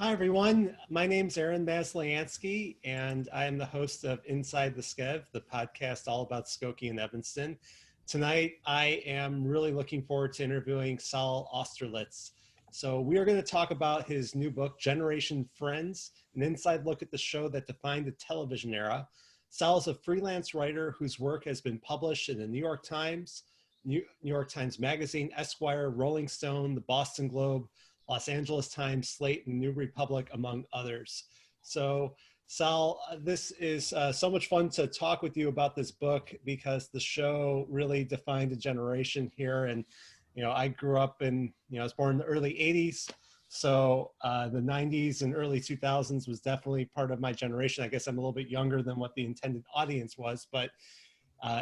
Hi, everyone. My name's Aaron Masliansky, and I am the host of Inside the Skev, the podcast all about Skokie and Evanston. Tonight, I am really looking forward to interviewing Saul Austerlitz. So we are going to talk about his new book, Generation Friends, an inside look at the show that defined the television era. Saul is a freelance writer whose work has been published in the New York Times, New York Times Magazine, Esquire, Rolling Stone, the Boston Globe, Los Angeles Times, Slate, and New Republic, among others. So, Sal, this is so much fun to talk with you about this book because the show really defined a generation here. And, I grew up I was born in the early 80s. So the 90s and early 2000s was definitely part of my generation. I guess I'm a little bit younger than what the intended audience was, but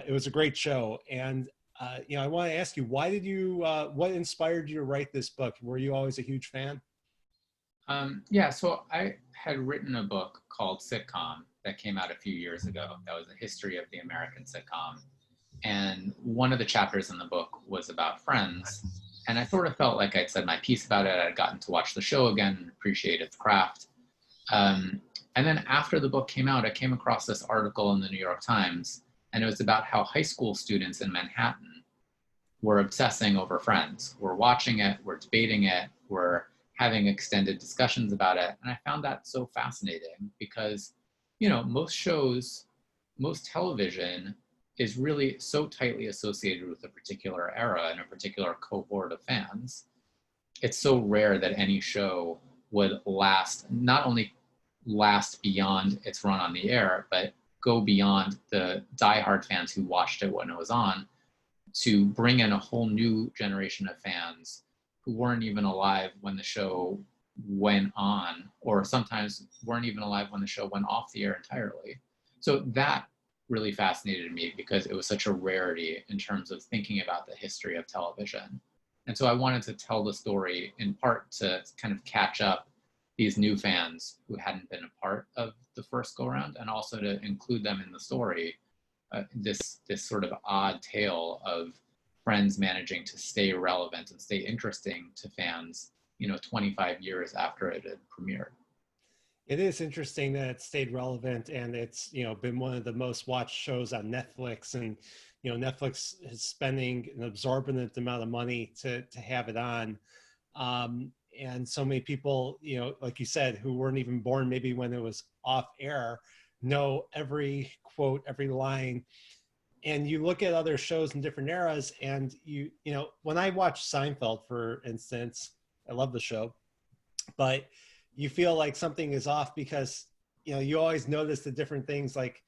it was a great show. And I want to ask you, what inspired you to write this book? Were you always a huge fan? Yeah, so I had written a book called Sitcom that came out a few years ago. That was a history of the American sitcom. And one of the chapters in the book was about Friends. And I sort of felt like I'd said my piece about it. I'd gotten to watch the show again and appreciate its craft. Um, and then after the book came out, I came across this article in the New York Times, and it was about how high school students in Manhattan were obsessing over Friends. We're watching it, we're debating it, we're having extended discussions about it. And I found that so fascinating because, most shows, most television is really so tightly associated with a particular era and a particular cohort of fans. It's so rare that any show would not only last beyond its run on the air, but go beyond the diehard fans who watched it when it was on to bring in a whole new generation of fans who weren't even alive when the show went on, or sometimes weren't even alive when the show went off the air entirely. So that really fascinated me because it was such a rarity in terms of thinking about the history of television. And so I wanted to tell the story in part to kind of catch up these new fans who hadn't been a part of the first go round, and also to include them in the story. This sort of odd tale of Friends managing to stay relevant and stay interesting to fans, 25 years after it had premiered. It is interesting that it stayed relevant and it's, been one of the most watched shows on Netflix. And, Netflix is spending an exorbitant amount of money to have it on. And so many people, like you said, who weren't even born maybe when it was off air, know every quote, every line. And you look at other shows in different eras and when I watch Seinfeld, for instance, I love the show, but you feel like something is off because you always notice the different things, like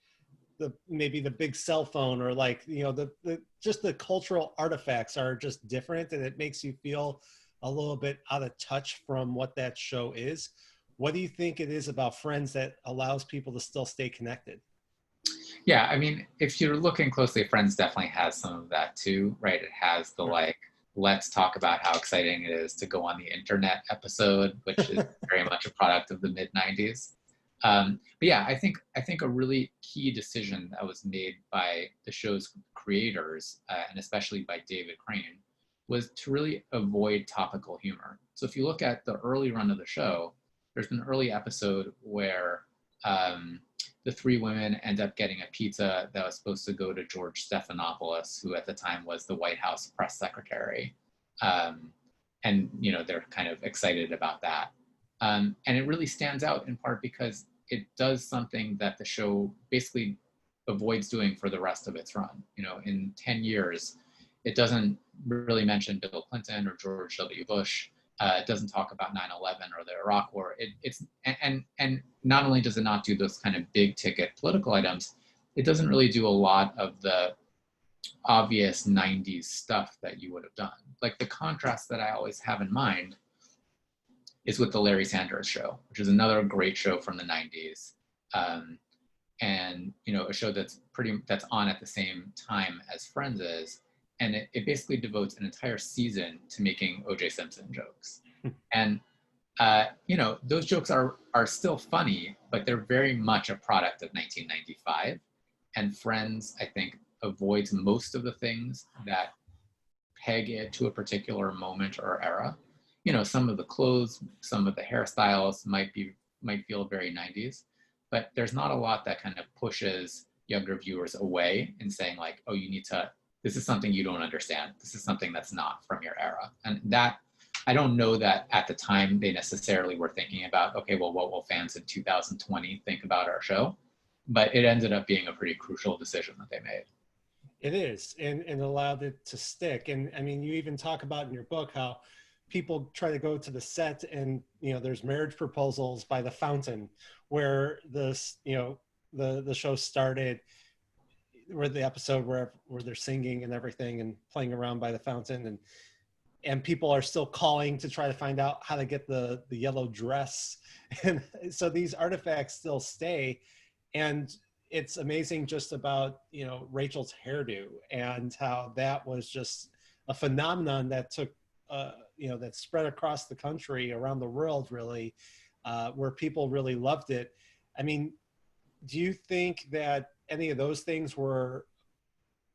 maybe the big cell phone, or like the just the cultural artifacts are just different, and it makes you feel a little bit out of touch from what that show is. What do you think it is about Friends that allows people to still stay connected? Yeah, I mean, if you're looking closely, Friends definitely has some of that too, right? It has the let's talk about how exciting it is to go on the internet episode, which is very much a product of the mid 90s. But yeah, I think a really key decision that was made by the show's creators, and especially by David Crane, was to really avoid topical humor. So if you look at the early run of the show, there's an early episode where the three women end up getting a pizza that was supposed to go to George Stephanopoulos, who at the time was the White House press secretary. And, they're kind of excited about that. And it really stands out in part because it does something that the show basically avoids doing for the rest of its run. In 10 years, it doesn't really mention Bill Clinton or George W. Bush. It doesn't talk about 9/11 or the Iraq War. And not only does it not do those kind of big ticket political items, it doesn't really do a lot of the obvious 90s stuff that you would have done. Like the contrast that I always have in mind is with the Larry Sanders Show, which is another great show from the 90s. And a show that's on at the same time as Friends is, and it basically devotes an entire season to making O.J. Simpson jokes. And those jokes are still funny, but they're very much a product of 1995. And Friends, I think, avoids most of the things that peg it to a particular moment or era. some of the clothes, some of the hairstyles might feel very 90s, but there's not a lot that kind of pushes younger viewers away and saying like, oh, this is something you don't understand. This is something that's not from your era. And that, I don't know that at the time they necessarily were thinking about, okay, well, what will fans in 2020 think about our show? But it ended up being a pretty crucial decision that they made. It is, and allowed it to stick. And I mean, you even talk about in your book how people try to go to the set and, there's marriage proposals by the fountain where the show started, where the episode where they're singing and everything and playing around by the fountain, and people are still calling to try to find out how to get the yellow dress. And so these artifacts still stay. And it's amazing just about, Rachel's hairdo and how that was just a phenomenon that took, that spread across the country, around the world, really, where people really loved it. I mean, do you think that any of those things were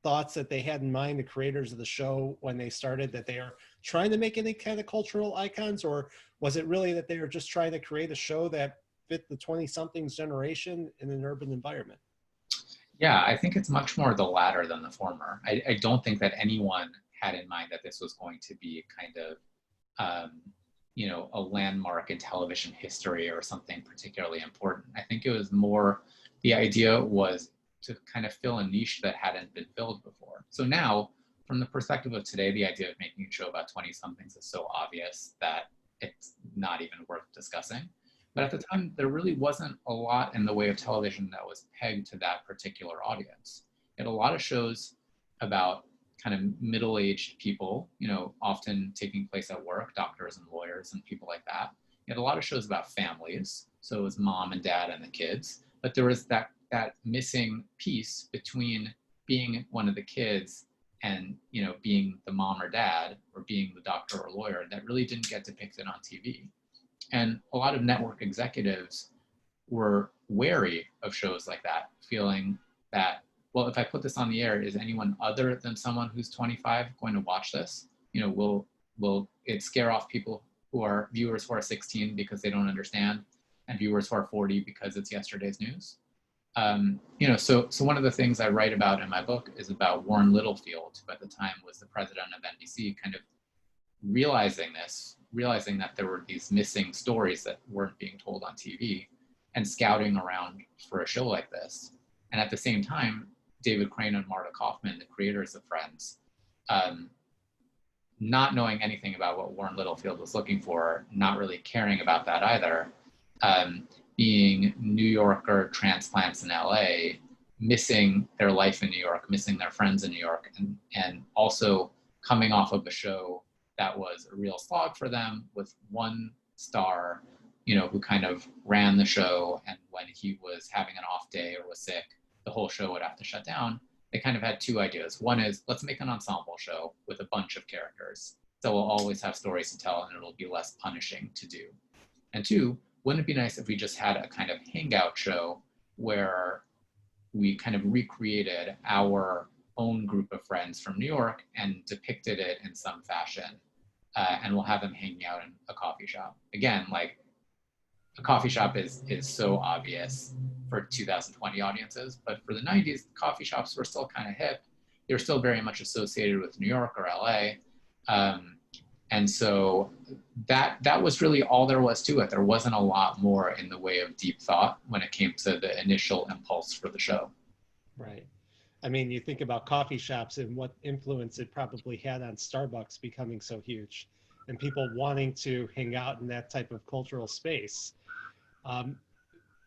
thoughts that they had in mind, the creators of the show, when they started, that they are trying to make any kind of cultural icons? Or was it really that they were just trying to create a show that fit the 20-somethings generation in an urban environment? Yeah, I think it's much more the latter than the former. I don't think that anyone had in mind that this was going to be kind of, a landmark in television history or something particularly important. I think it was more, the idea was to kind of fill a niche that hadn't been filled before. So now, from the perspective of today, the idea of making a show about 20-somethings is so obvious that it's not even worth discussing. But at the time, there really wasn't a lot in the way of television that was pegged to that particular audience. You had a lot of shows about kind of middle-aged people, often taking place at work, doctors and lawyers and people like that. You had a lot of shows about families. So it was mom and dad and the kids. But there was that missing piece between being one of the kids and, being the mom or dad or being the doctor or lawyer that really didn't get depicted on TV. And a lot of network executives were wary of shows like that, feeling that, well, if I put this on the air, is anyone other than someone who's 25 going to watch this? Will it scare off people viewers who are 16 because they don't understand, and viewers who are 40 because it's yesterday's news? So one of the things I write about in my book is about Warren Littlefield, who at the time was the president of NBC, kind of realizing that there were these missing stories that weren't being told on TV, and scouting around for a show like this. And at the same time, David Crane and Marta Kaufman, the creators of Friends, not knowing anything about what Warren Littlefield was looking for, not really caring about that either, being New Yorker transplants in LA, missing their life in New York, missing their friends in New York, and also coming off of a show that was a real slog for them, with one star, who kind of ran the show, and when he was having an off day or was sick, the whole show would have to shut down. They kind of had two ideas. One is, let's make an ensemble show with a bunch of characters, so we'll always have stories to tell and it'll be less punishing to do. And two, wouldn't it be nice if we just had a kind of hangout show where we kind of recreated our own group of friends from New York and depicted it in some fashion, and we'll have them hanging out in a coffee shop. Again, like, a coffee shop is so obvious for 2020 audiences, but for the 90s, coffee shops were still kind of hip. They were still very much associated with New York or LA. And so that was really all there was to it. There wasn't a lot more in the way of deep thought when it came to the initial impulse for the show. Right. I mean, you think about coffee shops and what influence it probably had on Starbucks becoming so huge and people wanting to hang out in that type of cultural space.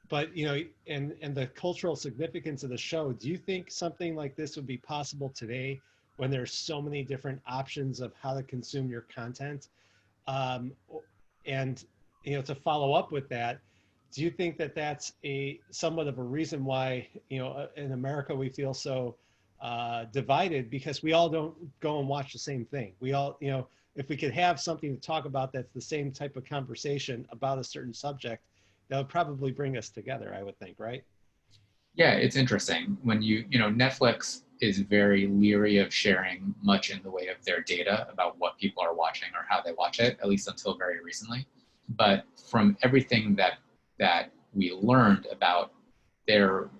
But, and the cultural significance of the show, do you think something like this would be possible today when there's so many different options of how to consume your content? And, to follow up with that, do you think that that's somewhat of a reason why, in America we feel so divided, because we all don't go and watch the same thing? We all, if we could have something to talk about that's the same type of conversation about a certain subject, that would probably bring us together, I would think, right? Yeah, it's interesting when Netflix is very leery of sharing much in the way of their data about what people are watching or how they watch it, at least until very recently. But from everything that we learned about their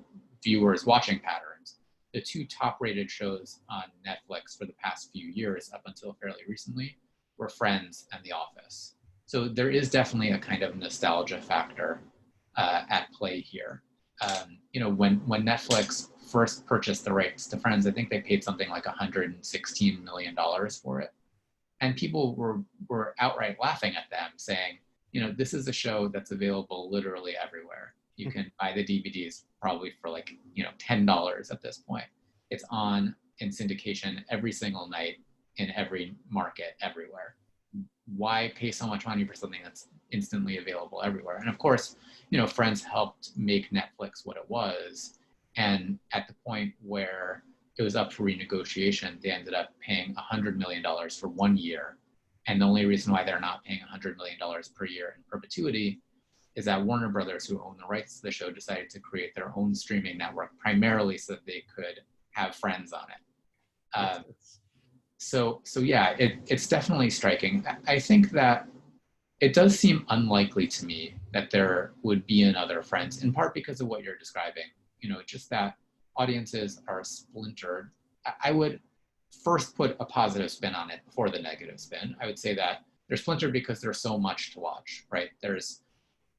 viewers' watching patterns, the two top-rated shows on Netflix for the past few years, up until fairly recently, were Friends and The Office. So there is definitely a kind of nostalgia factor at play here. When Netflix first purchased the rights to Friends, I think they paid something like $116 million for it. And people were outright laughing at them, saying, this is a show that's available literally everywhere. You can buy the DVDs probably for like, $10 at this point. It's on in syndication every single night in every market everywhere. Why pay so much money for something that's instantly available everywhere? And of course, Friends helped make Netflix what it was. And at the point where it was up for renegotiation, they ended up paying $100 million for 1 year. And the only reason why they're not paying $100 million per year in perpetuity is that Warner Brothers, who own the rights to the show, decided to create their own streaming network primarily so that they could have Friends on it. So yeah, it's definitely striking. I think that it does seem unlikely to me that there would be another Friends, in part because of what you're describing. Just that audiences are splintered. I would first put a positive spin on it before the negative spin. I would say that they're splintered because there's so much to watch, right? There's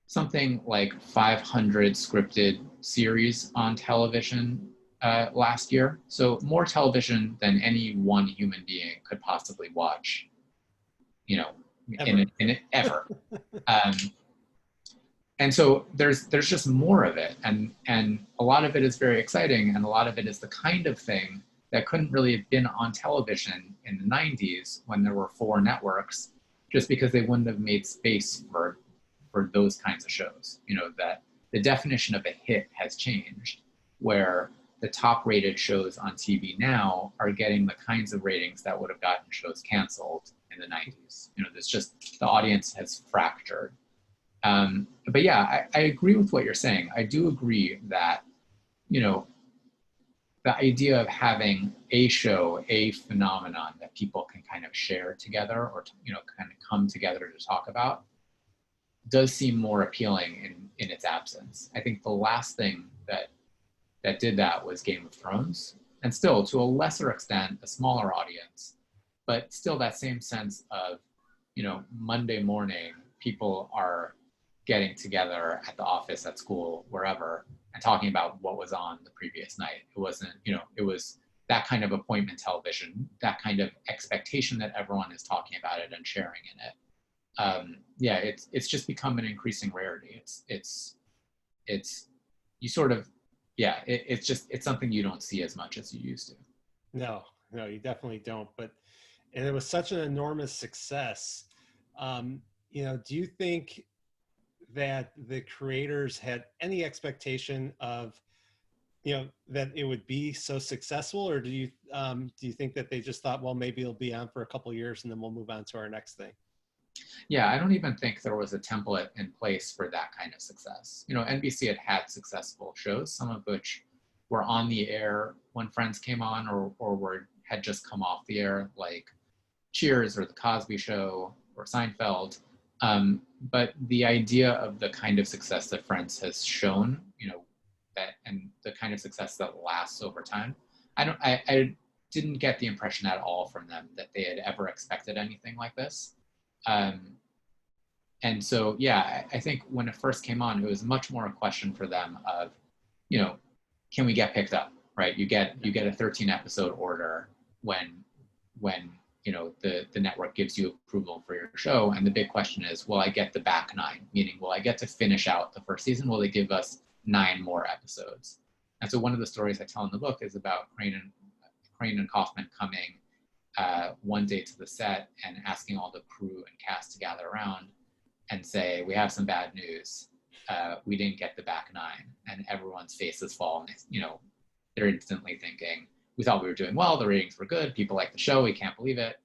something like 500 scripted series on television last year. So more television than any one human being could possibly watch, ever. And so there's just more of it, and a lot of it is very exciting, and a lot of it is the kind of thing that couldn't really have been on television in the 90s when there were 4 networks, just because they wouldn't have made space for those kinds of shows. That the definition of a hit has changed, where the top rated shows on TV now are getting the kinds of ratings that would have gotten shows canceled in the 90s. There's just, the audience has fractured. But yeah, I agree with what you're saying. I do agree that, the idea of having a show, a phenomenon that people can kind of share together or, kind of come together to talk about does seem more appealing in its absence. I think the last thing that did that was Game of Thrones, and still to a lesser extent, a smaller audience, but still that same sense of, Monday morning, people are getting together at the office, at school, wherever, and talking about what was on the previous night. It wasn't, it was that kind of appointment television, that kind of expectation that everyone is talking about it and sharing in it. Yeah, it's just become an increasing rarity. It's you sort of, yeah, it's something you don't see as much as you used to. No, you definitely don't. And it was such an enormous success. Do you think that the creators had any expectation of, that it would be so successful, or do you think that they just thought, well, maybe it'll be on for a couple of years and then we'll move on to our next thing? Yeah, I don't even think there was a template in place for that kind of success. NBC had successful shows, some of which were on the air when Friends came on, or had just come off the air, like Cheers or The Cosby Show or Seinfeld. But the idea of the kind of success that Friends has shown, that, and the kind of success that lasts over time, I didn't get the impression at all from them that they had ever expected anything like this. And so, yeah, I think when it first came on, it was much more a question for them of, can we get picked up, right? You get a 13 episode order when the network gives you approval for your show. And the big question is, will I get the back 9? Meaning, will I get to finish out the first season? Will they give us 9 more episodes? And so one of the stories I tell in the book is about Crane and Kaufman coming one day to the set and asking all the crew and cast to gather around and say, we have some bad news. We didn't get the back 9. And everyone's faces fall. And, they're instantly thinking, we thought we were doing well. The ratings were good. People like the show. We can't believe it.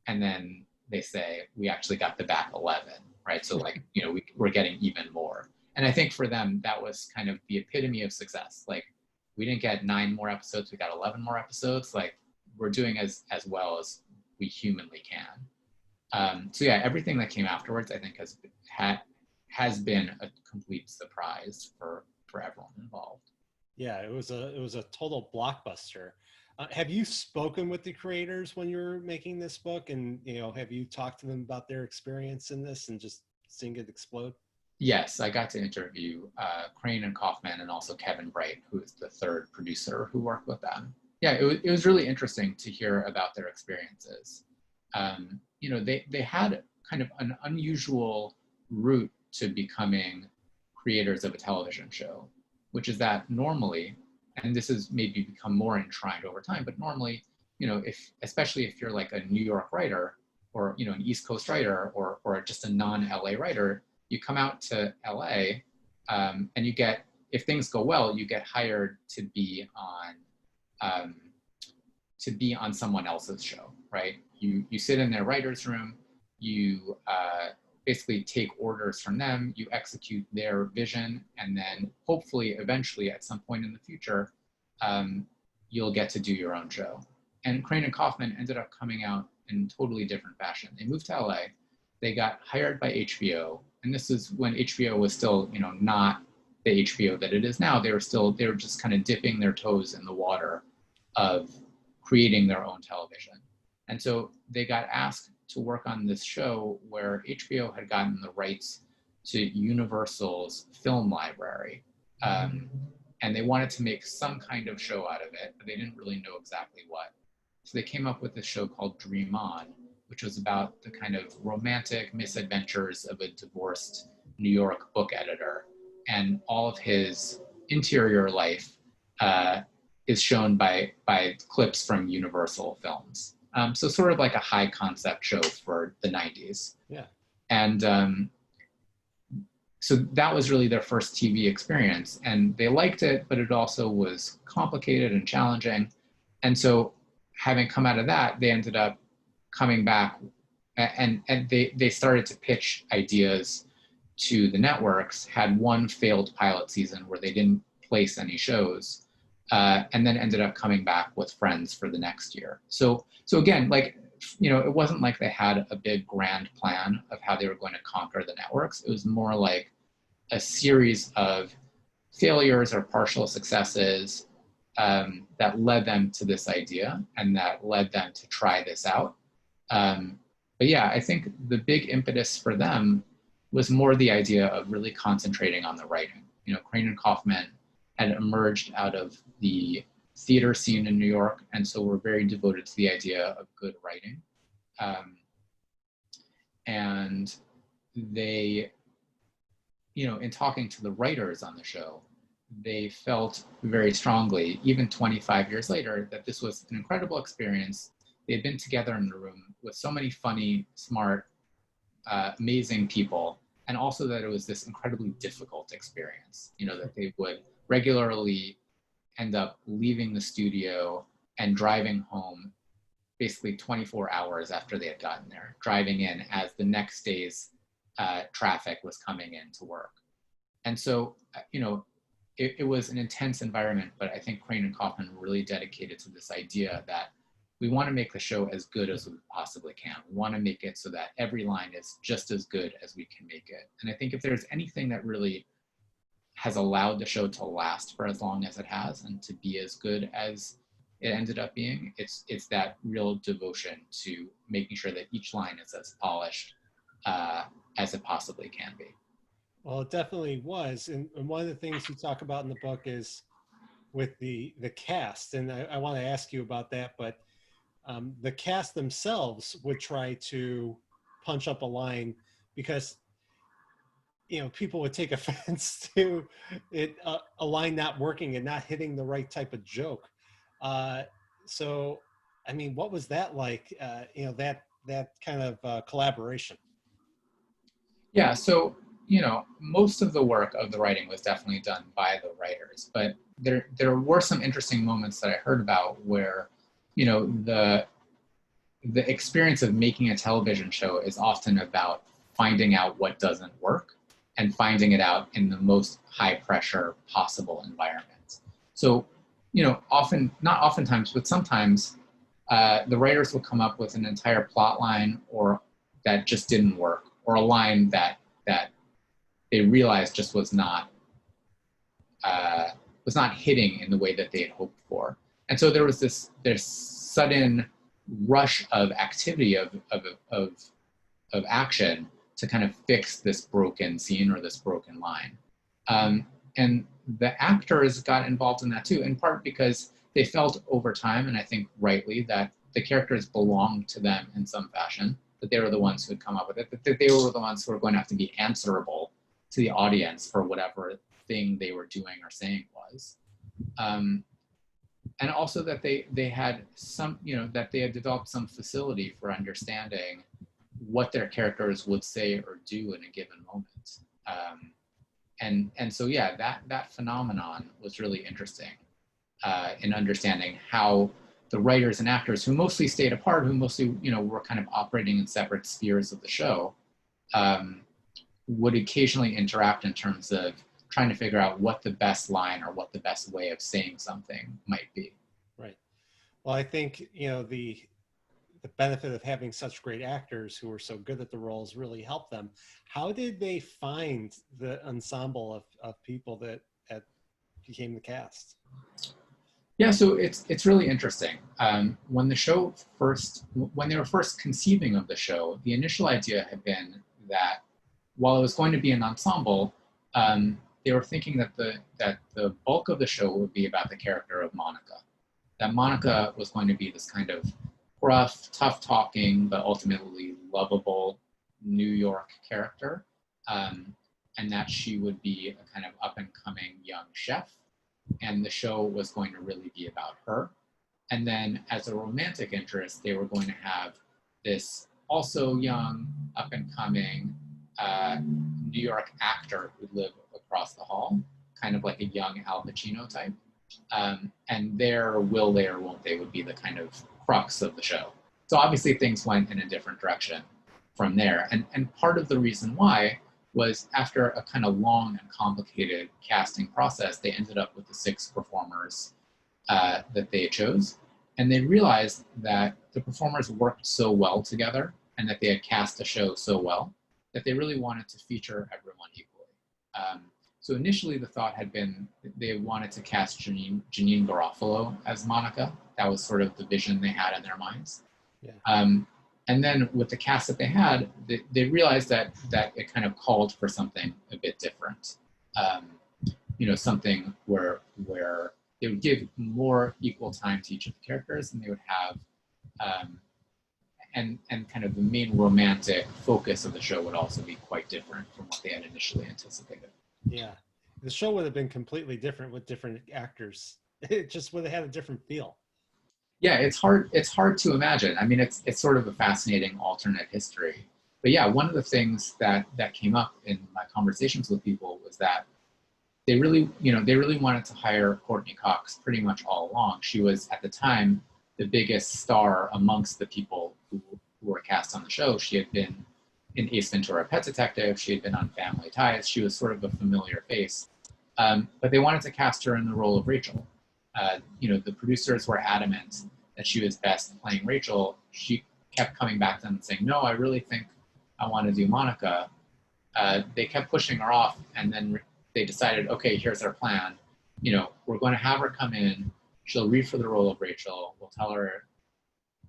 And then they say, we actually got the back 11, right? So we're getting even more. And I think for them, that was kind of the epitome of success. Like, we didn't get 9 more episodes, we got 11 more episodes. Like, we're doing as well as we humanly can. So yeah, everything that came afterwards, I think, has been a complete surprise for everyone involved. Yeah, it was a total blockbuster. Have you spoken with the creators when you were making this book, and have you talked to them about their experience in this and just seeing it explode? Yes, I got to interview Crane and Kaufman, and also Kevin Bright, who is the third producer who worked with them. Yeah, it was really interesting to hear about their experiences. They had kind of an unusual route to becoming creators of a television show, which is that normally, and this has maybe become more enshrined over time, but normally, especially if you're like a New York writer, or an East Coast writer, or just a non-LA writer, you come out to LA, and you get, if things go well, you get hired to be on someone else's show, right? You sit in their writer's room, you basically take orders from them, you execute their vision, and then hopefully eventually at some point in the future, you'll get to do your own show. And Crane and Kaufman ended up coming out in totally different fashion. They moved to LA, they got hired by HBO, and this is when HBO was still, not the HBO that it is now. They were just kind of dipping their toes in the water of creating their own television. And so they got asked to work on this show where HBO had gotten the rights to Universal's film library. And they wanted to make some kind of show out of it, but they didn't really know exactly what. So they came up with this show called Dream On, which was about the kind of romantic misadventures of a divorced New York book editor. And all of his interior life is shown by clips from Universal films. So sort of like a high concept show for the 90s. Yeah. And so that was really their first TV experience. And they liked it, but it also was complicated and challenging. And so having come out of that, they ended up coming back, and they started to pitch ideas to the networks, had one failed pilot season where they didn't place any shows, and then ended up coming back with Friends for the next year. So again, it wasn't like they had a big grand plan of how they were going to conquer the networks. It was more like a series of failures or partial successes that led them to this idea, and that led them to try this out. But yeah, I think the big impetus for them was more the idea of really concentrating on the writing. Crane and Kaufman had emerged out of the theater scene in New York, and so were very devoted to the idea of good writing. And they, in talking to the writers on the show, they felt very strongly, even 25 years later, that this was an incredible experience. They had been together in the room with so many funny, smart, amazing people, and also that it was this incredibly difficult experience, that they would regularly end up leaving the studio and driving home basically 24 hours after they had gotten there, driving in as the next day's traffic was coming in to work. And so, it was an intense environment, but I think Crane and Kaufman were really dedicated to this idea that we want to make the show as good as we possibly can. We want to make it so that every line is just as good as we can make it. And I think if there's anything that really has allowed the show to last for as long as it has and to be as good as it ended up being, it's that real devotion to making sure that each line is as polished as it possibly can be. Well, it definitely was. And one of the things you talk about in the book is with the cast. And I want to ask you about that, but the cast themselves would try to punch up a line because, people would take offense to it, a line not working and not hitting the right type of joke. So, what was that like, that kind of collaboration? Yeah, so, most of the work of the writing was definitely done by the writers, but there were some interesting moments that I heard about where, the experience of making a television show is often about finding out what doesn't work and finding it out in the most high pressure possible environment. So often, not oftentimes, but sometimes the writers will come up with an entire plot line or that just didn't work, or a line that they realized just was not hitting in the way that they had hoped for. And so there was this sudden rush of activity of action to kind of fix this broken scene or this broken line. And the actors got involved in that too, in part because they felt over time, and I think rightly, that the characters belonged to them in some fashion, that they were the ones who had come up with it, that they were the ones who were going to have to be answerable to the audience for whatever thing they were doing or saying was. And also that they had some, that they had developed some facility for understanding what their characters would say or do in a given moment. And so, yeah, that phenomenon was really interesting in understanding how the writers and actors, who mostly stayed apart, who mostly, were kind of operating in separate spheres of the show, would occasionally interact in terms of trying to figure out what the best line or what the best way of saying something might be. Right. Well, I think, the benefit of having such great actors who were so good at the roles really helped them. How did they find the ensemble of people that became the cast? Yeah, so it's really interesting. When they were first conceiving of the show, the initial idea had been that while it was going to be an ensemble, they were thinking that the bulk of the show would be about the character of Monica. That Monica was going to be this kind of rough, tough-talking, but ultimately lovable New York character, and that she would be a kind of up-and-coming young chef, and the show was going to really be about her. And then as a romantic interest, they were going to have this also young, up-and-coming New York actor who lived across the hall, kind of like a young Al Pacino type. And their will they or won't they would be the kind of crux of the show. So obviously things went in a different direction from there. And part of the reason why was after a kind of long and complicated casting process, they ended up with the 6 performers that they chose. And they realized that the performers worked so well together and that they had cast the show so well that they really wanted to feature everyone equally. So initially the thought had been they wanted to cast Janine Garofalo as Monica. That was sort of the vision they had in their minds. Yeah. And then with the cast that they had, they realized that it kind of called for something a bit different. Something where they would give more equal time to each of the characters, and they would have, and kind of the main romantic focus of the show would also be quite different from what they had initially anticipated. Yeah, the show would have been completely different with different actors. It just would have had a different feel. Yeah, it's hard to imagine. I mean, it's sort of a fascinating alternate history. But yeah, one of the things that came up in my conversations with people was that they really wanted to hire Courtney Cox pretty much all along. She was at the time the biggest star amongst the people who were cast on the show. She had been in Ace Ventura: Pet Detective. She had been on Family Ties. She was sort of a familiar face. But they wanted to cast her in the role of Rachel. The producers were adamant that she was best playing Rachel. She kept coming back to them and saying, no, I really think I want to do Monica. They kept pushing her off, and then they decided, okay, here's our plan. We're going to have her come in. She'll read for the role of Rachel. We'll tell her,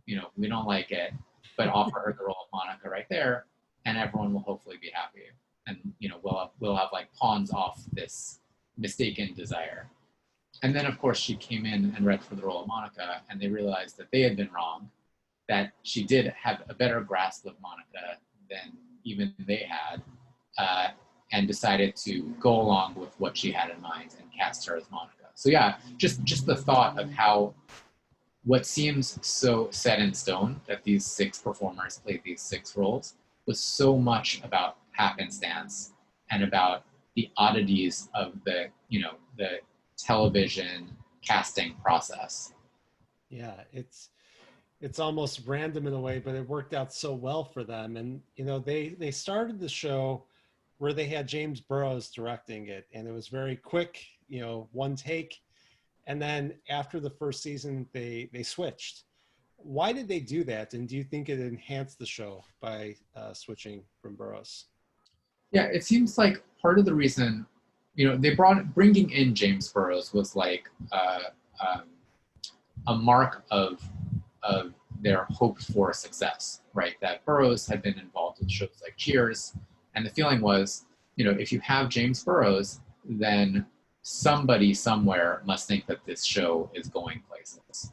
we don't like it, but offer her the role of Monica right there, and everyone will hopefully be happy. And, we'll have like pawns off this mistaken desire. And then, of course, she came in and read for the role of Monica, and they realized that they had been wrong, that she did have a better grasp of Monica than even they had, and decided to go along with what she had in mind and cast her as Monica. So yeah, just the thought of how what seems so set in stone, that these 6 performers played these 6 roles, was so much about happenstance and about the oddities of the television casting process. Yeah, it's almost random in a way, but it worked out so well for them. And they started the show where they had James Burrows directing it, and it was very quick, one take. And then after the first season, they switched. Why did they do that? And do you think it enhanced the show by switching from Burroughs? Yeah, it seems like part of the reason, they bringing in James Burroughs was like um, a mark of their hoped for success, right? That Burroughs had been involved in shows like Cheers, and the feeling was, if you have James Burroughs, then somebody somewhere must think that this show is going places.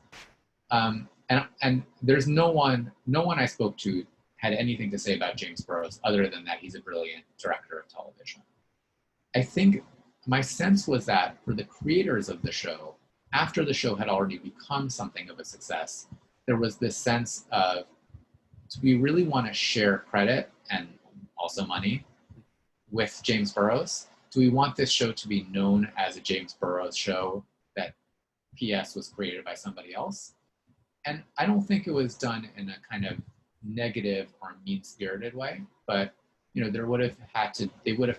And there's no one I spoke to had anything to say about James Burroughs other than that he's a brilliant director of television. I think my sense was that for the creators of the show, after the show had already become something of a success, there was this sense of, do we really want to share credit and also money with James Burroughs? Do we want this show to be known as a James Burroughs show that PS was created by somebody else? And I don't think it was done in a kind of negative or mean-spirited way, but they would have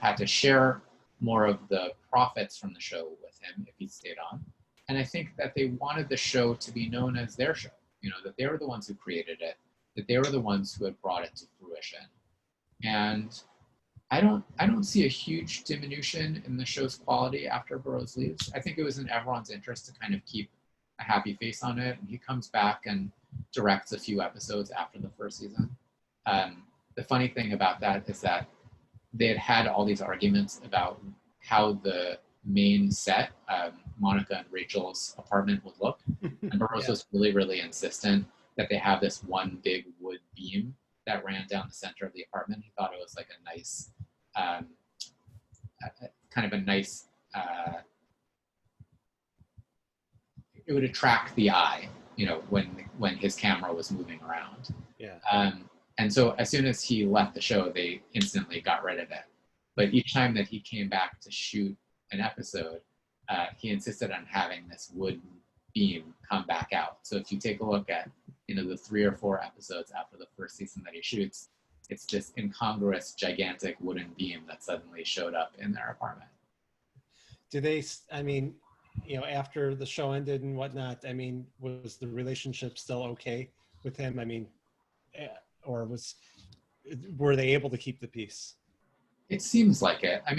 had to share more of the profits from the show with him if he stayed on. And I think that they wanted the show to be known as their show, that they were the ones who created it, that they were the ones who had brought it to fruition. And I don't see a huge diminution in the show's quality after Burroughs leaves. I think it was in everyone's interest to kind of keep a happy face on it. And he comes back and directs a few episodes after the first season. The funny thing about that is that they had all these arguments about how the main set, Monica and Rachel's apartment, would look. And Burroughs was really, really insistent that they have this one big wood beam that ran down the center of the apartment. He thought it was like a nice, it would attract the eye, when his camera was moving around. Yeah. And so as soon as he left the show, they instantly got rid of it. But each time that he came back to shoot an episode, he insisted on having this wood beam come back out. So if you take a look at, the 3 or 4 episodes after the first season that he shoots, it's this incongruous, gigantic wooden beam that suddenly showed up in their apartment. After the show ended and whatnot, was the relationship still okay with him? Or were they able to keep the peace? It seems like it. I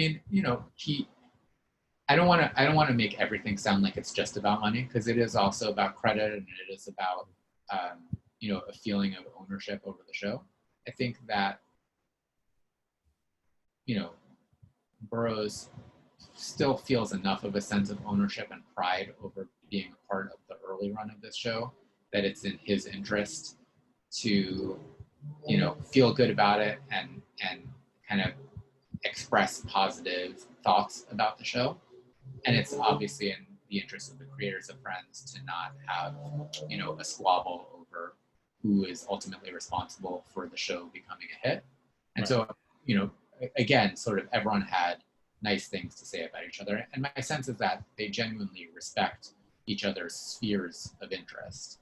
don't want to make everything sound like it's just about money, because it is also about credit, and it is about a feeling of ownership over the show. I think that Burroughs still feels enough of a sense of ownership and pride over being a part of the early run of this show that it's in his interest to feel good about it and kind of express positive thoughts about the show. And it's obviously in the interest of the creators of Friends to not have a squabble over who is ultimately responsible for the show becoming a hit. And so again, sort of everyone had nice things to say about each other, and my sense is that they genuinely respect each other's spheres of interest.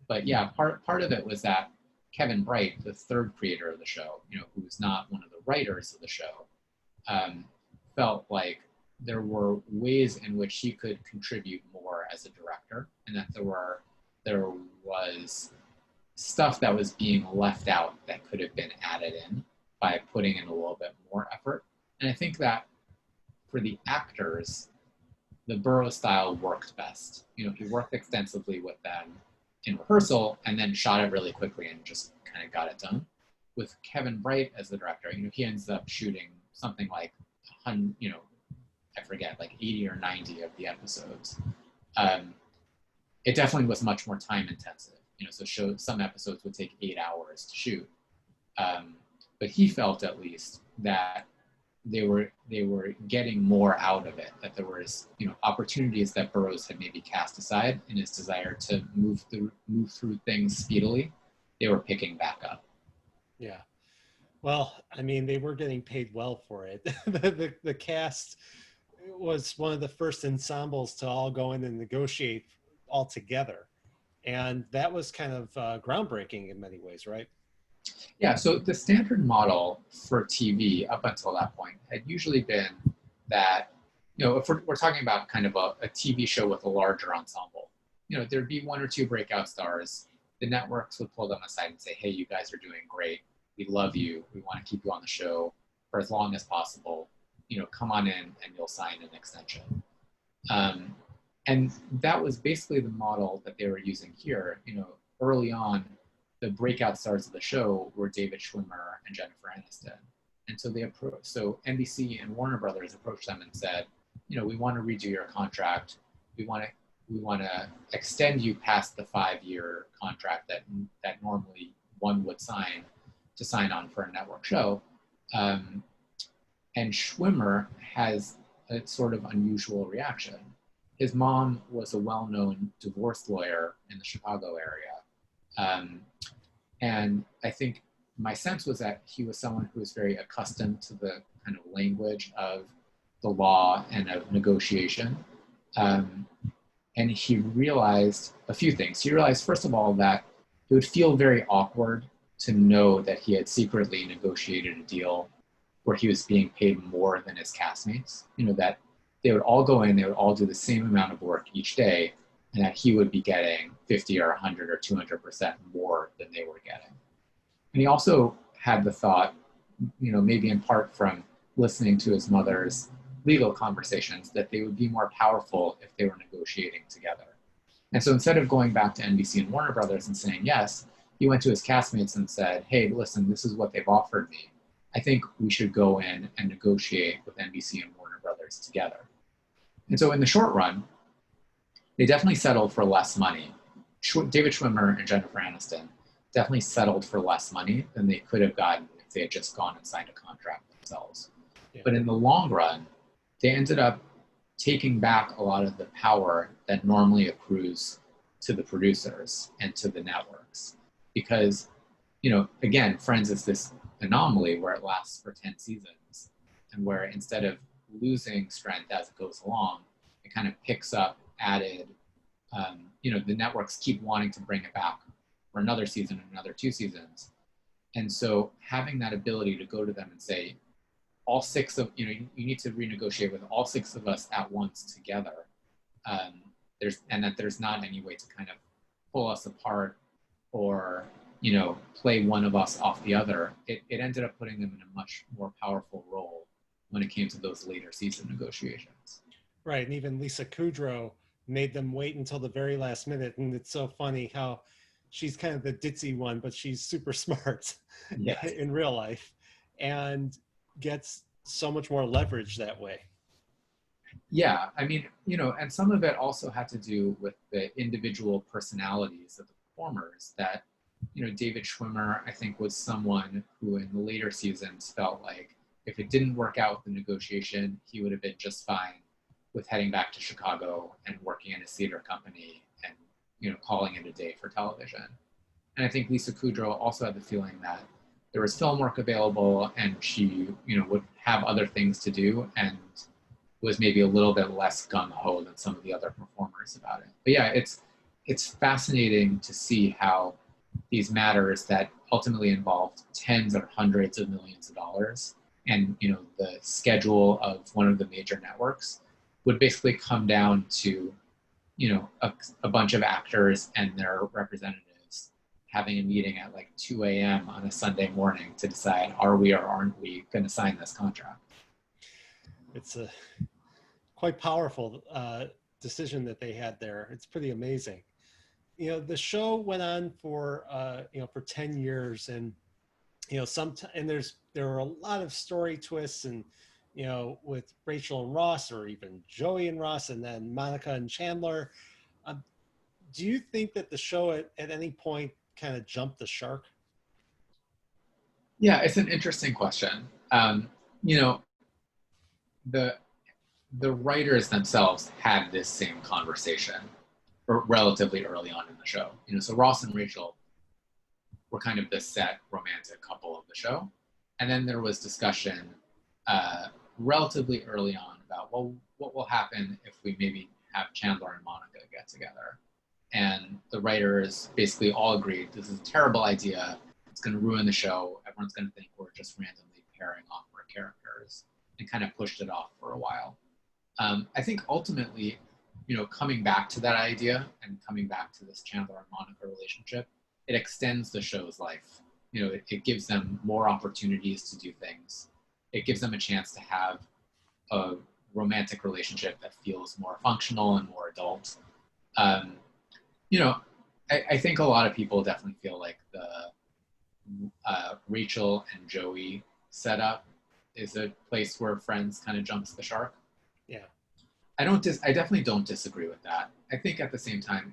But yeah, part of it was that Kevin Bright, the third creator of the show, who was not one of the writers of the show, felt like there were ways in which he could contribute more as a director, and that there was stuff that was being left out that could have been added in by putting in a little bit more effort. And I think that for the actors, the Burroughs style worked best. He worked extensively with them in rehearsal and then shot it really quickly and just kind of got it done. With Kevin Bright as the director, he ends up shooting something like, I forget, like 80 or 90 of the episodes. It definitely was much more time intensive. So some episodes would take 8 hours to shoot. But he felt at least that they were getting more out of it, that there was opportunities that Burroughs had maybe cast aside in his desire to move through things speedily. They were picking back up. Yeah. Well, they were getting paid well for it. The cast was one of the first ensembles to all go in and negotiate all together. And that was kind of groundbreaking in many ways, right? Yeah, so the standard model for TV up until that point had usually been that if we're talking about kind of a TV show with a larger ensemble, there'd be one or two breakout stars. The networks would pull them aside and say, hey, you guys are doing great. We love you. We want to keep you on the show for as long as possible. Come on in and you'll sign an extension. And that was basically the model that they were using here. Early on, the breakout stars of the show were David Schwimmer and Jennifer Aniston. And so NBC and Warner Brothers approached them and said, we want to redo your contract. We want to extend you past the 5-year contract that normally one would sign on for a network show. And Schwimmer has a sort of unusual reaction. His mom was a well-known divorce lawyer in the Chicago area. And I think my sense was that he was someone who was very accustomed to the kind of language of the law and of negotiation. And he realized a few things. He realized, first of all, that it would feel very awkward to know that he had secretly negotiated a deal where he was being paid more than his castmates, that they would all go in, they would all do the same amount of work each day, and that he would be getting 50 or 100 or 200% more than they were getting. And he also had the thought, maybe in part from listening to his mother's legal conversations, that they would be more powerful if they were negotiating together. And so instead of going back to NBC and Warner Brothers and saying yes, he went to his castmates and said, hey, listen, this is what they've offered me. I think we should go in and negotiate with NBC and Warner Brothers together. And so in the short run, they definitely settled for less money. David Schwimmer and Jennifer Aniston definitely settled for less money than they could have gotten if they had just gone and signed a contract themselves. Yeah. But in the long run, they ended up taking back a lot of the power that normally accrues to the producers and to the networks. Because, again, Friends is this anomaly where it lasts for 10 seasons and where instead of losing strength as it goes along, it kind of picks up added, the networks keep wanting to bring it back for another season and another 2 seasons. And so having that ability to go to them and say, all 6 of, you need to renegotiate with all 6 of us at once together. There's not any way to kind of pull us apart or, play one of us off the other. It ended up putting them in a much more powerful role when it came to those later season negotiations. Right, and even Lisa Kudrow made them wait until the very last minute. And it's so funny how she's kind of the ditzy one, but she's super smart in real life and gets so much more leverage that way. Yeah, I mean, and some of it also had to do with the individual personalities of the performers that, David Schwimmer, I think, was someone who in the later seasons felt like if it didn't work out with the negotiation, he would have been just fine with heading back to Chicago and working in a theater company and, calling it a day for television. And I think Lisa Kudrow also had the feeling that there was film work available and she, would have other things to do and was maybe a little bit less gung-ho than some of the other performers about it. But yeah, it's fascinating to see how these matters that ultimately involved tens or hundreds of millions of dollars and, the schedule of one of the major networks would basically come down to, a bunch of actors and their representatives having a meeting at like 2 a.m. on a Sunday morning to decide, are we or aren't we going to sign this contract? It's a quite powerful decision that they had there. It's pretty amazing. The show went on for, for 10 years and, there were a lot of story twists and, with Rachel and Ross or even Joey and Ross and then Monica and Chandler. Do you think that the show at any point kind of jumped the shark? Yeah, it's an interesting question. The writers themselves had this same conversation relatively early on in the show. So Ross and Rachel were kind of the set romantic couple of the show. And then there was discussion relatively early on about, well, what will happen if we maybe have Chandler and Monica get together? And the writers basically all agreed, this is a terrible idea. It's going to ruin the show. Everyone's going to think we're just randomly pairing off our characters, and kind of pushed it off for a while. I think ultimately, coming back to that idea and coming back to this Chandler and Monica relationship, it extends the show's life. It gives them more opportunities to do things. It gives them a chance to have a romantic relationship that feels more functional and more adult. Um, I think a lot of people definitely feel like the Rachel and Joey setup is a place where Friends kind of jumps the shark. Yeah. I definitely don't disagree with that. I think at the same time,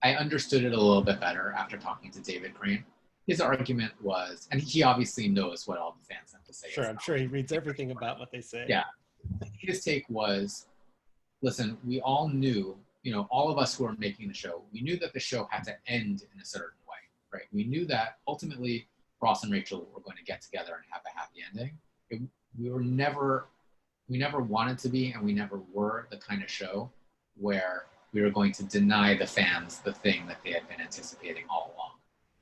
I understood it a little bit better after talking to David Crane. His argument was, and he obviously knows what all the fans have to say. Sure, I'm sure he reads everything about what they say. Yeah. His take was, listen, we all knew, all of us who are making the show, we knew that the show had to end in a certain way, right? We knew that ultimately Ross and Rachel were going to get together and have a happy ending. We never wanted to be, and we never were the kind of show where we were going to deny the fans the thing that they had been anticipating all along.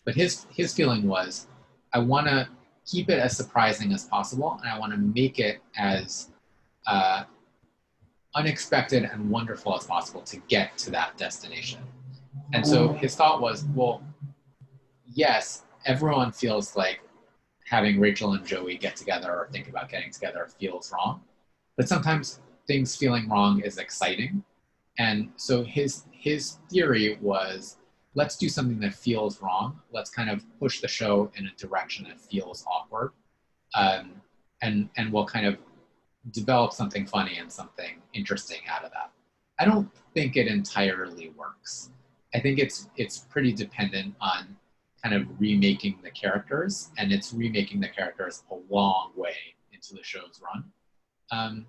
But his feeling was, I want to keep it as surprising as possible, and I want to make it as unexpected and wonderful as possible to get to that destination. And so his thought was, well, yes, everyone feels like having Rachel and Joey get together or think about getting together feels wrong, but sometimes things feeling wrong is exciting. And so his theory was, let's do something that feels wrong. Let's kind of push the show in a direction that feels awkward, and we'll kind of develop something funny and something interesting out of that. I don't think it entirely works. I think it's pretty dependent on kind of remaking the characters, and it's remaking the characters a long way into the show's run.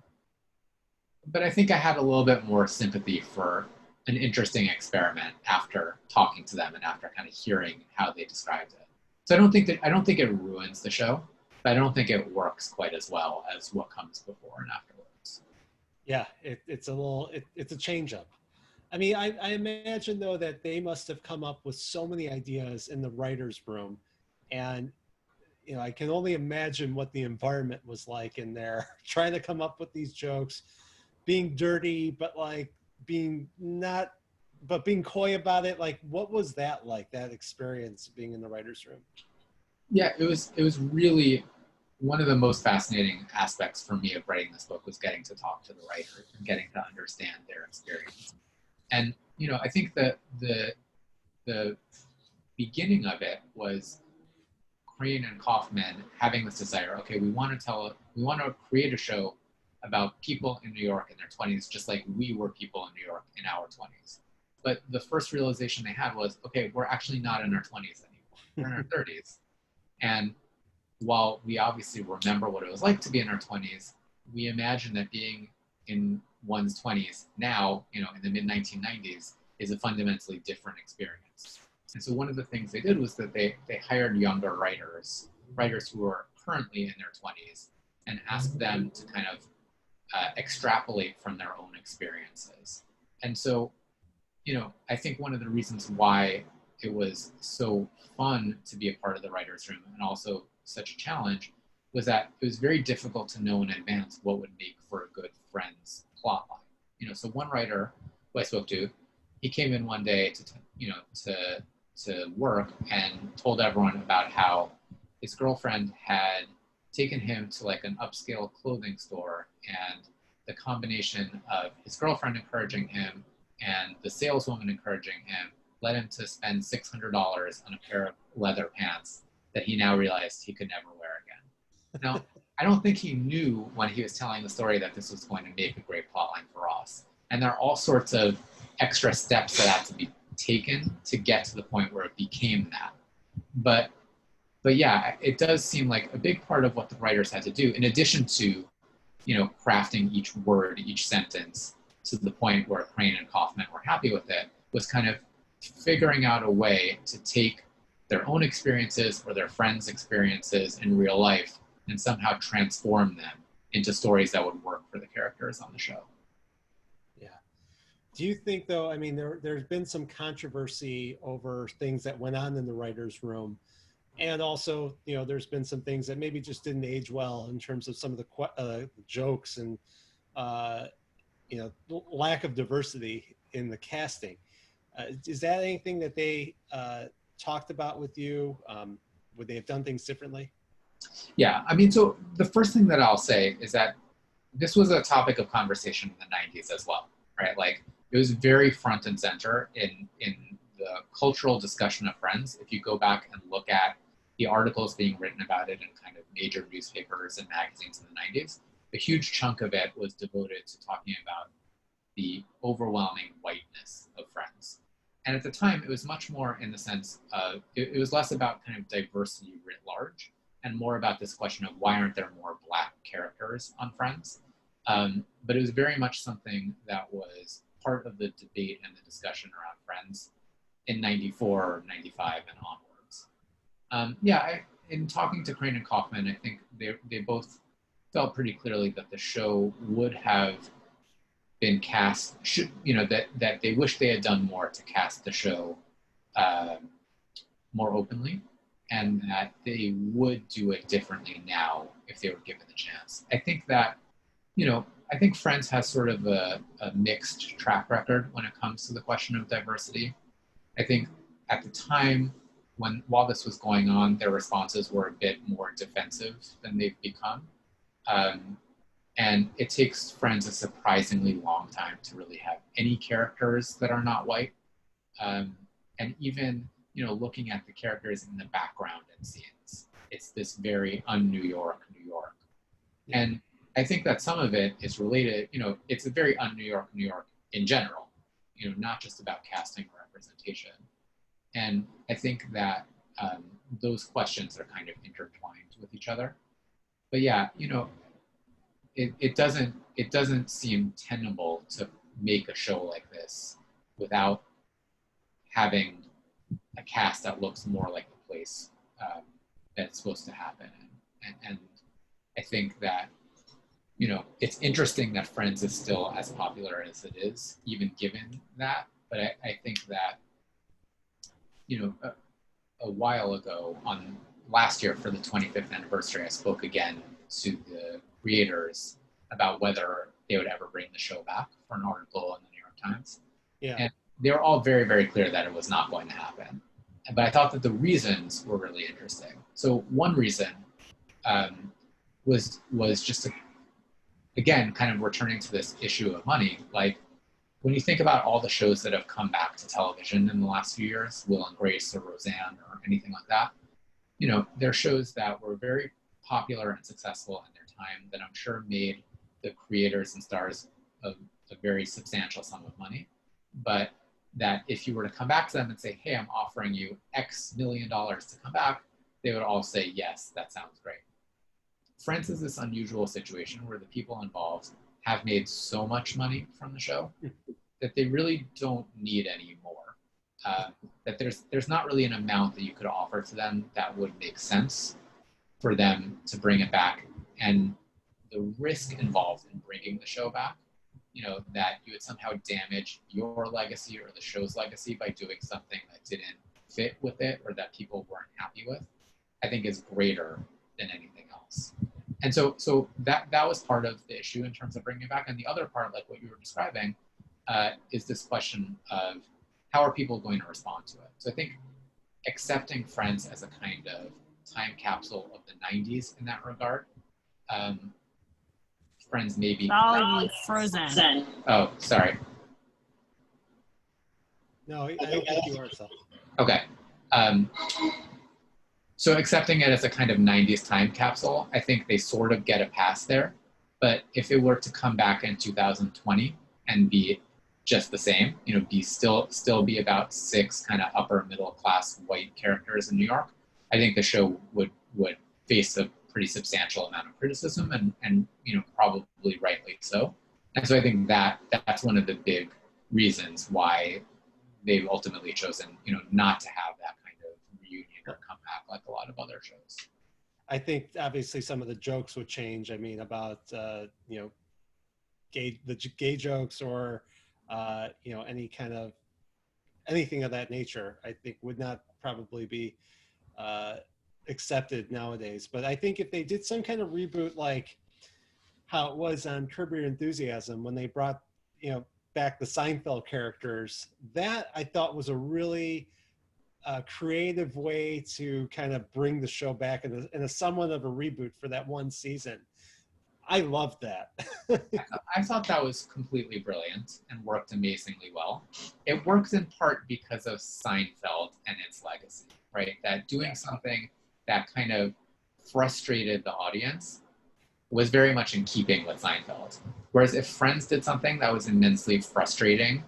But I think I had a little bit more sympathy for an interesting experiment after talking to them and after kind of hearing how they described it. So I don't think it ruins the show, but I don't think it works quite as well as what comes before and afterwards. Yeah, it's a change up. I mean, I imagine though that they must have come up with so many ideas in the writer's room, and I can only imagine what the environment was like in there, trying to come up with these jokes, being dirty, but like being not, but being coy about it. Like, what was that like? That experience being in the writer's room? Yeah, it was really one of the most fascinating aspects for me of writing this book was getting to talk to the writer and getting to understand their experience. And I think that the beginning of it was Crane and Kaufman having this desire. Okay, we want to create a show about people in New York in their 20s, just like we were people in New York in our 20s. But the first realization they had was, okay, we're actually not in our 20s anymore. We're in our 30s. And while we obviously remember what it was like to be in our 20s, we imagine that being in one's 20s now, in the mid 1990s, is a fundamentally different experience. And so one of the things they did was that they hired younger writers who are currently in their 20s, and asked them to kind of extrapolate from their own experiences. And so, I think one of the reasons why it was so fun to be a part of the writer's room and also such a challenge was that it was very difficult to know in advance what would make for a good Friends plotline. So one writer who I spoke to, he came in one day to work and told everyone about how his girlfriend had taken him to like an upscale clothing store, and the combination of his girlfriend encouraging him and the saleswoman encouraging him led him to spend $600 on a pair of leather pants that he now realized he could never wear again. Now, I don't think he knew when he was telling the story that this was going to make a great plotline for Ross. And there are all sorts of extra steps that have to be taken to get to the point where it became that. But yeah, it does seem like a big part of what the writers had to do, in addition to, crafting each word, each sentence to the point where Crane and Kaufman were happy with it, was kind of figuring out a way to take their own experiences or their friends' experiences in real life and somehow transform them into stories that would work for the characters on the show. Yeah. Do you think, though, I mean, there's been some controversy over things that went on in the writer's room. And also, there's been some things that maybe just didn't age well in terms of some of the jokes and lack of diversity in the casting. Is that anything that they talked about with you? Would they have done things differently? Yeah, I mean, so the first thing that I'll say is that this was a topic of conversation in the 90s as well, right? Like it was very front and center in the cultural discussion of Friends. If you go back and look at the articles being written about it in kind of major newspapers and magazines in the 90s, a huge chunk of it was devoted to talking about the overwhelming whiteness of Friends. And at the time, it was much more in the sense of, it was less about kind of diversity writ large and more about this question of why aren't there more Black characters on Friends? But it was very much something that was part of the debate and the discussion around Friends in 94 or 95 and onwards. In talking to Crane and Kaufman, I think they both felt pretty clearly that the show would have been cast, that they wish they had done more to cast the show more openly, and that they would do it differently now if they were given the chance. I think that, I think Friends has sort of a mixed track record when it comes to the question of diversity. I think at the time, while this was going on, their responses were a bit more defensive than they've become. And it takes Friends a surprisingly long time to really have any characters that are not white. And even, looking at the characters in the background and scenes, it's this very un-New York, New York. And I think that some of it is related, it's a very un-New York, New York in general, not just about casting or representation. And I think that those questions are kind of intertwined with each other. But yeah, it doesn't seem tenable to make a show like this without having a cast that looks more like the place that's supposed to happen. And I think that, it's interesting that Friends is still as popular as it is, even given that. But I think that, a while ago, on last year for the 25th anniversary, I spoke again to the creators about whether they would ever bring the show back for an article in the New York Times. Yeah. And they were all very, very clear that it was not going to happen. But I thought that the reasons were really interesting. So one reason was just, again, kind of returning to this issue of money. Like, when you think about all the shows that have come back to television in the last few years, Will and Grace or Roseanne or anything like that, they're shows that were very popular and successful in their time that I'm sure made the creators and stars a very substantial sum of money. But that if you were to come back to them and say, hey, I'm offering you X million dollars to come back, they would all say, yes, that sounds great. Friends is this unusual situation where the people involved have made so much money from the show that they really don't need any more. That there's not really an amount that you could offer to them that would make sense for them to bring it back. And the risk involved in bringing the show back, that you would somehow damage your legacy or the show's legacy by doing something that didn't fit with it or that people weren't happy with, I think is greater than anything else. And so that was part of the issue in terms of bringing it back. And the other part, like what you were describing, is this question of how are people going to respond to it? So I think accepting Friends as a kind of time capsule of the 90s in that regard, Friends maybe... Oh, frozen. Oh, sorry. No, I don't think you are, so. Okay. So accepting it as a kind of 90s time capsule, I think they sort of get a pass there. But if it were to come back in 2020 and be just the same, be still be about 6 kind of upper middle class white characters in New York, I think the show would face a pretty substantial amount of criticism and probably rightly so. And so I think that's one of the big reasons why they've ultimately chosen, not to have that kind of reunion or comeback like a lot of other shows. I think obviously some of the jokes would change. I mean, about gay jokes or anything of that nature, I think would not probably be accepted nowadays. But I think if they did some kind of reboot, like how it was on Curb Your Enthusiasm when they brought, back the Seinfeld characters. That I thought was a really creative way to kind of bring the show back in a somewhat of a reboot for that one season. I loved that. I thought that was completely brilliant and worked amazingly well. It works in part because of Seinfeld and its legacy, right? That doing something that kind of frustrated the audience was very much in keeping with Seinfeld. Whereas if Friends did something that was immensely frustrating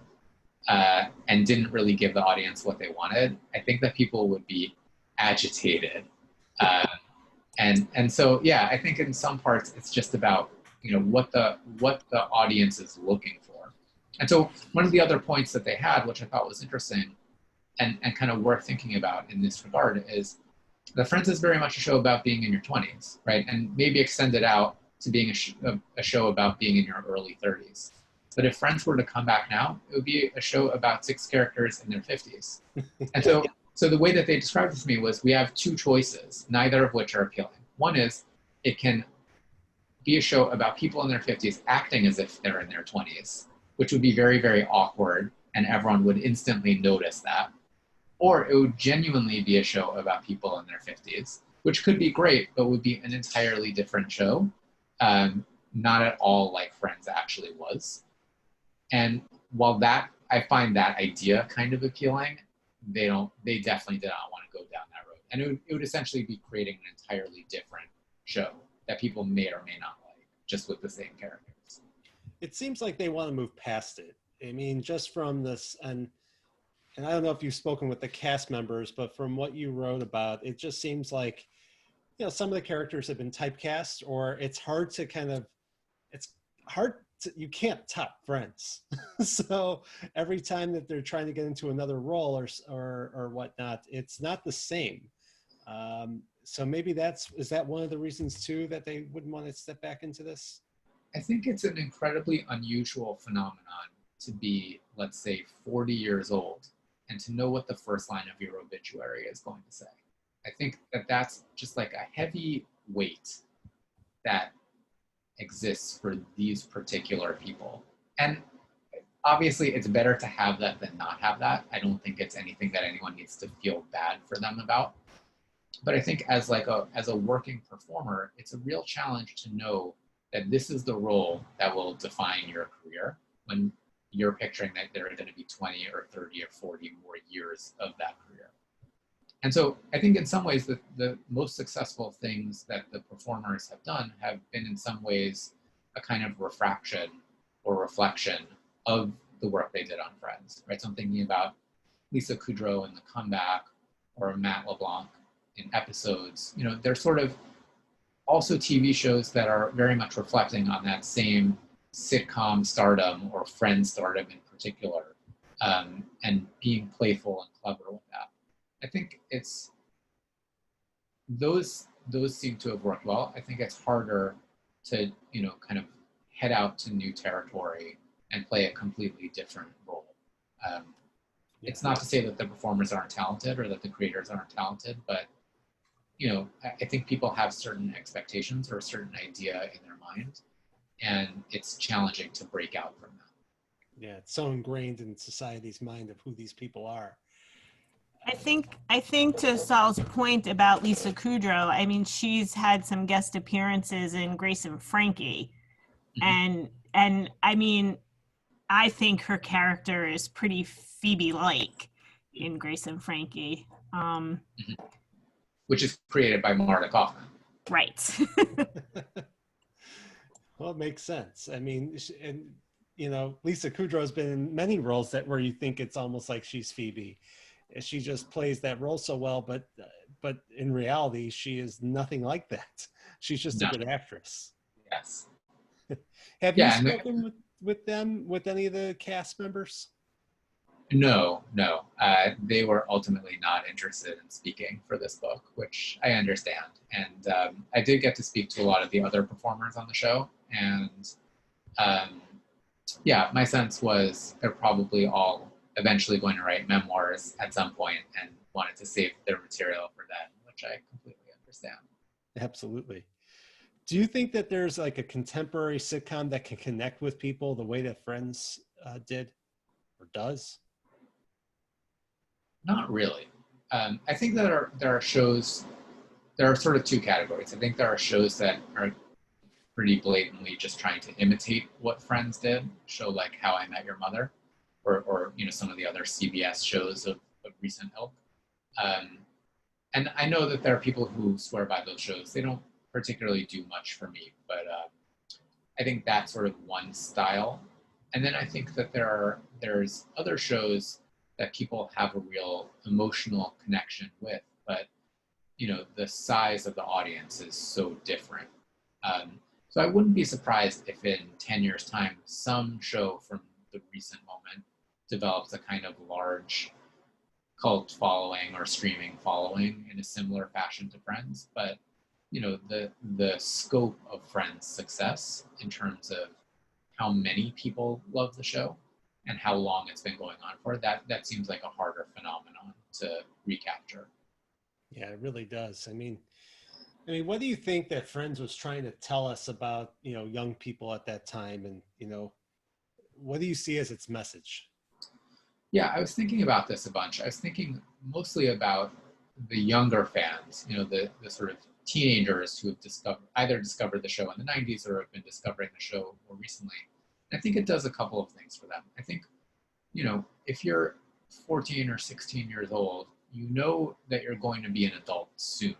and didn't really give the audience what they wanted, I think that people would be agitated. And so, yeah, I think in some parts it's just about, what the audience is looking for. And so one of the other points that they had, which I thought was interesting and kind of worth thinking about in this regard, is that Friends is very much a show about being in your 20s, right? And maybe extended out to being a show about being in your early 30s. But if Friends were to come back now, it would be a show about 6 characters in their 50s. And so the way that they described it to me was, we have 2 choices, neither of which are appealing. One is it can be a show about people in their 50s acting as if they're in their 20s, which would be very, very awkward, and everyone would instantly notice that. Or it would genuinely be a show about people in their 50s, which could be great, but would be an entirely different show. Not at all like Friends actually was. And while I find that idea kind of appealing, they definitely did not want to go down that road. And it would essentially be creating an entirely different show that people may or may not like, just with the same characters. It seems like they want to move past it. I mean, just from this, and I don't know if you've spoken with the cast members, but from what you wrote about, it just seems like, some of the characters have been typecast, or it's hard to you can't top Friends. So every time that they're trying to get into another role or whatnot, it's not the same. So maybe is that one of the reasons too that they wouldn't want to step back into this? I think it's an incredibly unusual phenomenon to be, let's say, 40 years old and to know what the first line of your obituary is going to say. I think that that's just like a heavy weight that exists for these particular people. And obviously it's better to have that than not have that. I don't think it's anything that anyone needs to feel bad for them about. But I think as a working performer, it's a real challenge to know that this is the role that will define your career when you're picturing that there are going to be 20 or 30 or 40 more years of that career. And so I think in some ways the most successful things that the performers have done have been in some ways a kind of refraction or reflection of the work they did on Friends, right? So I'm thinking about Lisa Kudrow in The Comeback or Matt LeBlanc in Episodes. They're sort of also TV shows that are very much reflecting on that same sitcom stardom or Friends stardom in particular, and being playful and clever with that. I think those seem to have worked well. I think it's harder to, kind of head out to new territory and play a completely different role. It's not to say that the performers aren't talented or that the creators aren't talented, but I think people have certain expectations or a certain idea in their mind, and it's challenging to break out from that. Yeah, it's so ingrained in society's mind of who these people are. I think to Saul's point about Lisa Kudrow, I mean, she's had some guest appearances in Grace and Frankie. Mm-hmm. And I mean, I think her character is pretty Phoebe-like in Grace and Frankie. Mm-hmm. Which is created by Marta Kaufman. Right. Well, it makes sense. I mean, Lisa Kudrow's been in many roles where you think it's almost like she's Phoebe. She just plays that role so well, but in reality, she is nothing like that. She's just a good actress. Yes. Have you spoken with them, with any of the cast members? No. They were ultimately not interested in speaking for this book, which I understand. And I did get to speak to a lot of the other performers on the show. And my sense was they're probably all eventually going to write memoirs at some point and wanted to save their material for then, which I completely understand. Absolutely. Do you think that there's like a contemporary sitcom that can connect with people the way that Friends did or does? Not really. I think that there are shows. There are sort of two categories. I think there are shows that are pretty blatantly just trying to imitate what Friends did, show like How I Met Your Mother, or some of the other CBS shows of recent ilk. And I know that there are people who swear by those shows. They don't particularly do much for me, but I think that's sort of one style. And then I think that there's other shows that people have a real emotional connection with, but the size of the audience is so different. So I wouldn't be surprised if in 10 years' time, some show from the recent moment develops a kind of large cult following or streaming following in a similar fashion to Friends. But the scope of Friends' success in terms of how many people love the show and how long it's been going on for, that seems like a harder phenomenon to recapture. Yeah, it really does. I mean, what do you think that Friends was trying to tell us about, young people at that time? And, what do you see as its message? Yeah, I was thinking about this a bunch. I was thinking mostly about the younger fans, the sort of teenagers who have either discovered the show in the 90s or have been discovering the show more recently. And I think it does a couple of things for them. I think, if you're 14 or 16 years old, you know that you're going to be an adult soon.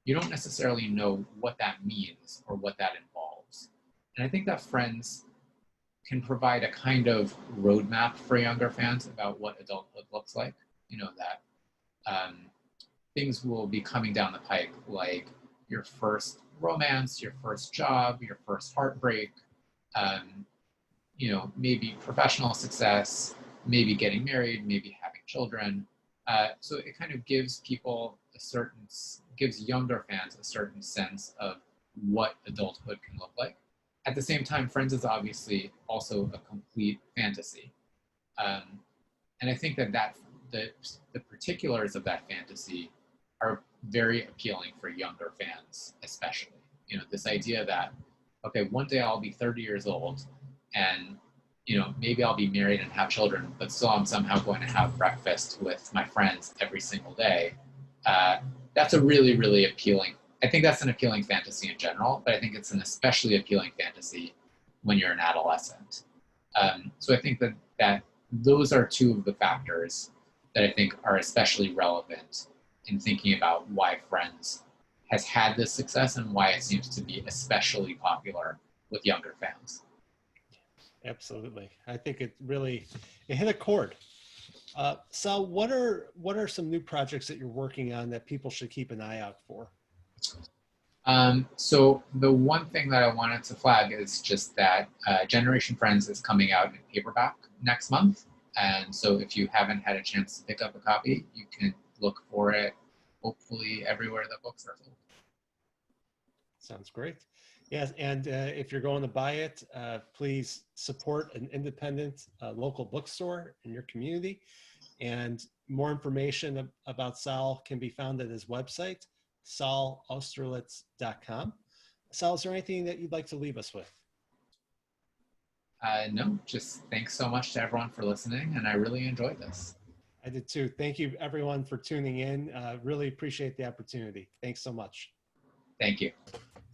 You don't necessarily know what that means or what that involves. And I think that Friends can provide a kind of roadmap for younger fans about what adulthood looks like. That things will be coming down the pike, like your first romance, your first job, your first heartbreak, maybe professional success, maybe getting married, maybe having children. So it kind of gives younger fans a certain sense of what adulthood can look like. At the same time, Friends is obviously also a complete fantasy. And I think that the particulars of that fantasy are very appealing for younger fans, especially. This idea that, okay, one day I'll be 30 years old and, maybe I'll be married and have children, but still I'm somehow going to have breakfast with my friends every single day. That's a really, really appealing. I think that's an appealing fantasy in general, but I think it's an especially appealing fantasy when you're an adolescent. So I think that those are two of the factors that I think are especially relevant in thinking about why Friends has had this success and why it seems to be especially popular with younger fans. Absolutely. I think it hit a chord. Sal, what are some new projects that you're working on that people should keep an eye out for? So the one thing that I wanted to flag is just that Generation Friends is coming out in paperback next month. And so if you haven't had a chance to pick up a copy, you can look for it hopefully everywhere that books are sold. Sounds great. Yes, and if you're going to buy it, please support an independent local bookstore in your community. And more information about Saul can be found at his website, saulausterlitz.com. Saul, is there anything that you'd like to leave us with? No, just thanks so much to everyone for listening, and I really enjoyed this. I did too. Thank you, everyone, for tuning in. Really appreciate the opportunity. Thanks so much. Thank you.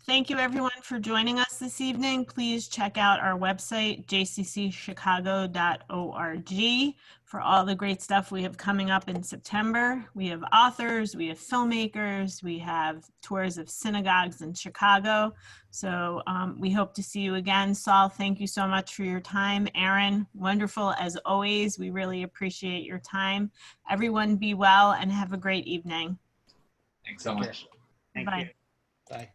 Thank you, everyone, for joining us this evening. Please check out our website, jccchicago.org, for all the great stuff we have coming up in September. We have authors, we have filmmakers, we have tours of synagogues in Chicago. So we hope to see you again. Saul, thank you so much for your time. Aaron, wonderful as always. We really appreciate your time. Everyone be well and have a great evening. Thanks so much. Bye. Bye.